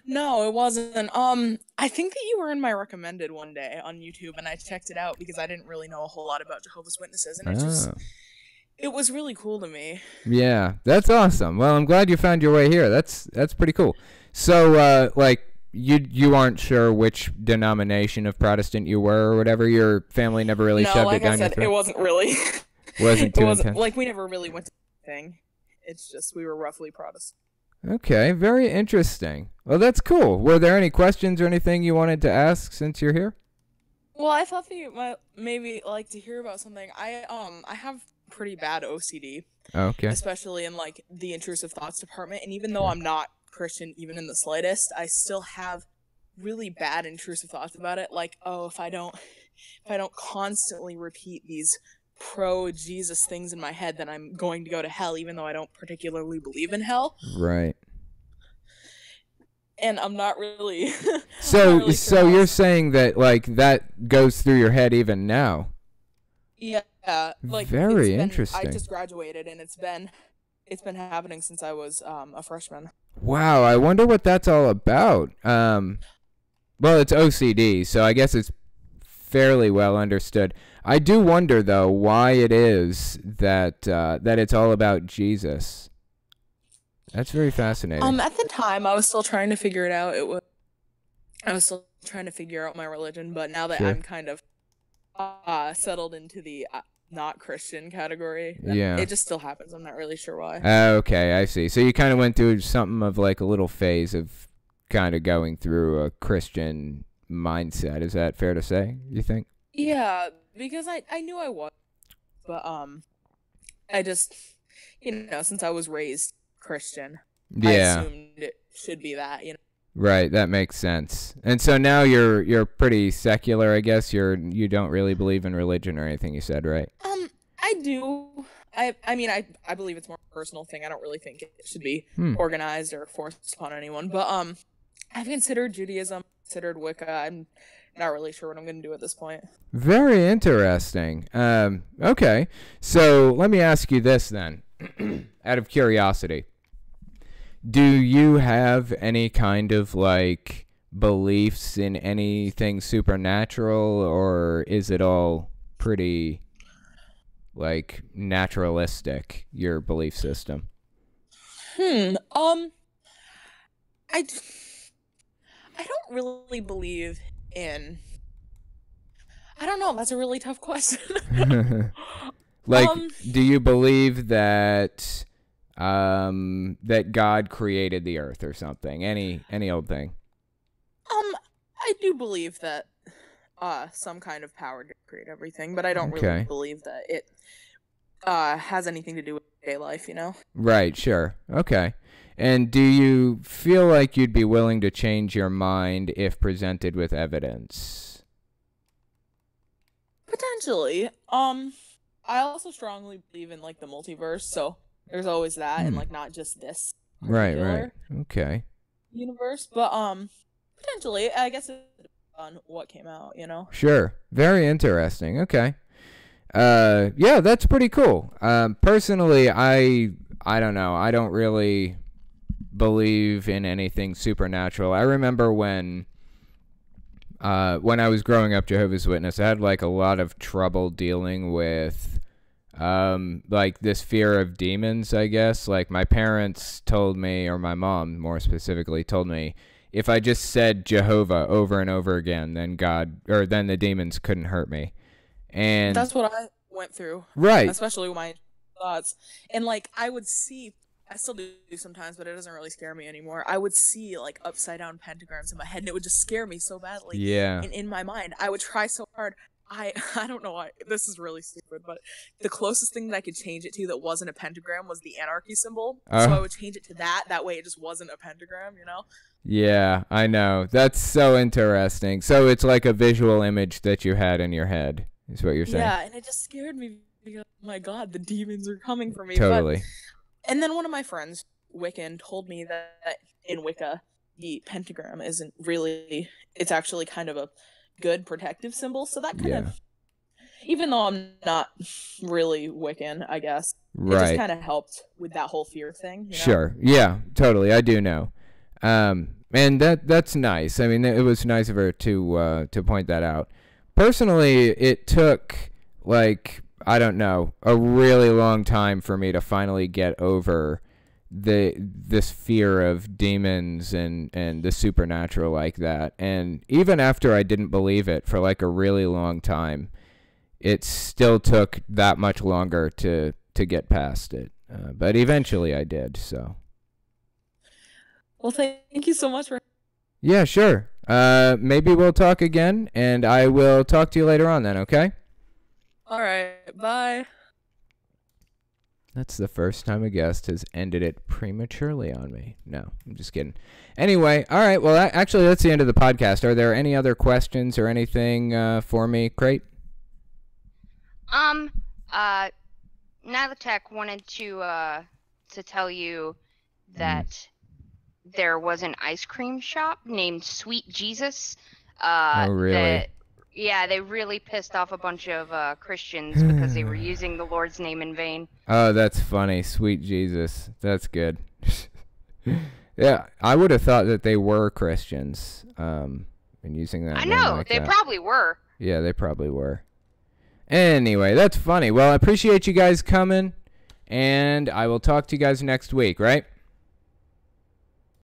F: No, it wasn't. I think that you were in my recommended one day on YouTube, and I checked it out because I didn't really know a whole lot about Jehovah's Witnesses, and it was really cool to me.
A: Yeah, that's awesome. Well, I'm glad you found your way here. That's pretty cool. So, you aren't sure which denomination of Protestant you were or whatever? Your family never really shoved it down your throat?
F: It wasn't really.
A: Wasn't too intense?
F: We never really went to anything. It's just we were roughly Protestant.
A: Okay, very interesting. Well, that's cool. Were there any questions or anything you wanted to ask since you're here?
F: Well, I thought that you might maybe like to hear about something. I have pretty bad OCD.
A: Okay.
F: Especially in the intrusive thoughts department, and even though I'm not Christian even in the slightest, I still have really bad intrusive thoughts about it. Like, oh, if I don't constantly repeat these pro-Jesus things in my head, then I'm going to go to hell, even though I don't particularly believe in hell.
A: Right.
F: And I'm not really.
A: So you're saying that that goes through your head even now?
F: Yeah.
A: Very interesting.
F: I just graduated, and it's been happening since I was a freshman.
A: Wow, I wonder what that's all about. Well, it's OCD, so I guess it's fairly well understood. I do wonder though why it is that it's all about Jesus. That's very fascinating.
F: At the time, I was still trying to figure it out. I was still trying to figure out my religion, but now that I'm kind of settled into the not Christian category, it just still happens. I'm not really sure why.
A: Okay, I see. So you kind of went through something of a little phase of kind of going through a Christian mindset. Is that fair to say, you think?
F: Yeah, because I knew I was, but I just, since I was raised Christian, I assumed it should be that,
A: Right, that makes sense. And so now you're pretty secular, I guess. You don't really believe in religion or anything, you said, right?
F: I do. I mean, I believe it's more a personal thing. I don't really think it should be organized or forced upon anyone. But I've considered Judaism, considered Wicca. I'm not really sure what I'm going to do at this point.
A: Very interesting. Okay, so let me ask you this then, out of curiosity. Do you have any kind of beliefs in anything supernatural, or is it all pretty naturalistic, your belief system?
F: I don't really believe in. I don't know. That's a really tough question.
A: Do you believe that that God created the earth or something? Any old thing?
F: I do believe that some kind of power to create everything, but I don't really believe that it has anything to do with day life, you know?
A: Right, sure. Okay. And do you feel like you'd be willing to change your mind if presented with evidence?
F: Potentially. I also strongly believe in like the multiverse, so there's always that, and like not just this
A: right. Okay.
F: Universe, but potentially, I guess it depends on what came out, you know.
A: Sure. Very interesting. Okay. Yeah, that's pretty cool. Personally, I don't know. I don't really believe in anything supernatural. I remember when I was growing up Jehovah's Witness, I had like a lot of trouble dealing with like this fear of demons, I guess. Like my parents told me, or my mom more specifically told me, if I just said Jehovah over and over again, then then the demons couldn't hurt me. And
F: that's what I went through.
A: Right.
F: Especially with my thoughts. And like I still do sometimes, but it doesn't really scare me anymore. I would see like upside down pentagrams in my head, and it would just scare me so badly.
A: Yeah.
F: And in my mind, I would try so hard. I don't know why. This is really stupid, but the closest thing that I could change it to that wasn't a pentagram was the anarchy symbol. So I would change it to that. That way it just wasn't a pentagram, you know?
A: Yeah, I know. That's so interesting. So it's like a visual image that you had in your head, is what you're saying.
F: Yeah, and it just scared me because, oh my God, the demons are coming for me.
A: Totally.
F: And then one of my friends, Wiccan, told me that in Wicca, the pentagram isn't really, it's actually kind of a good protective symbol. So that kind of, even though I'm not really Wiccan, I guess, it just kind of helped with that whole fear thing. You know?
A: Sure. Yeah, totally. I do know. And that's nice. I mean, it was nice of her to point that out. Personally, it took like, I don't know, a really long time for me to finally get over this fear of demons and the supernatural like that. And even after I didn't believe it for like a really long time, it still took that much longer to get past it. But eventually I did, so.
F: Well, thank you so much for...
A: Yeah, sure. Maybe we'll talk again, and I will talk to you later on then, okay?
F: All right, bye.
A: That's the first time a guest has ended it prematurely on me. No, I'm just kidding. Anyway, all right, well, actually, that's the end of the podcast. Are there any other questions or anything for me, Crate?
C: Navitech wanted to tell you that there was an ice cream shop named Sweet Jesus.
A: Oh, really?
C: They really pissed off a bunch of Christians because they were using the Lord's name in vain.
A: Oh, that's funny. Sweet Jesus. That's good. Yeah, I would have thought that they were Christians and using that name like
C: they
A: that.
C: Probably were.
A: Yeah, they probably were. Anyway, that's funny. Well, I appreciate you guys coming, and I will talk to you guys next week, right?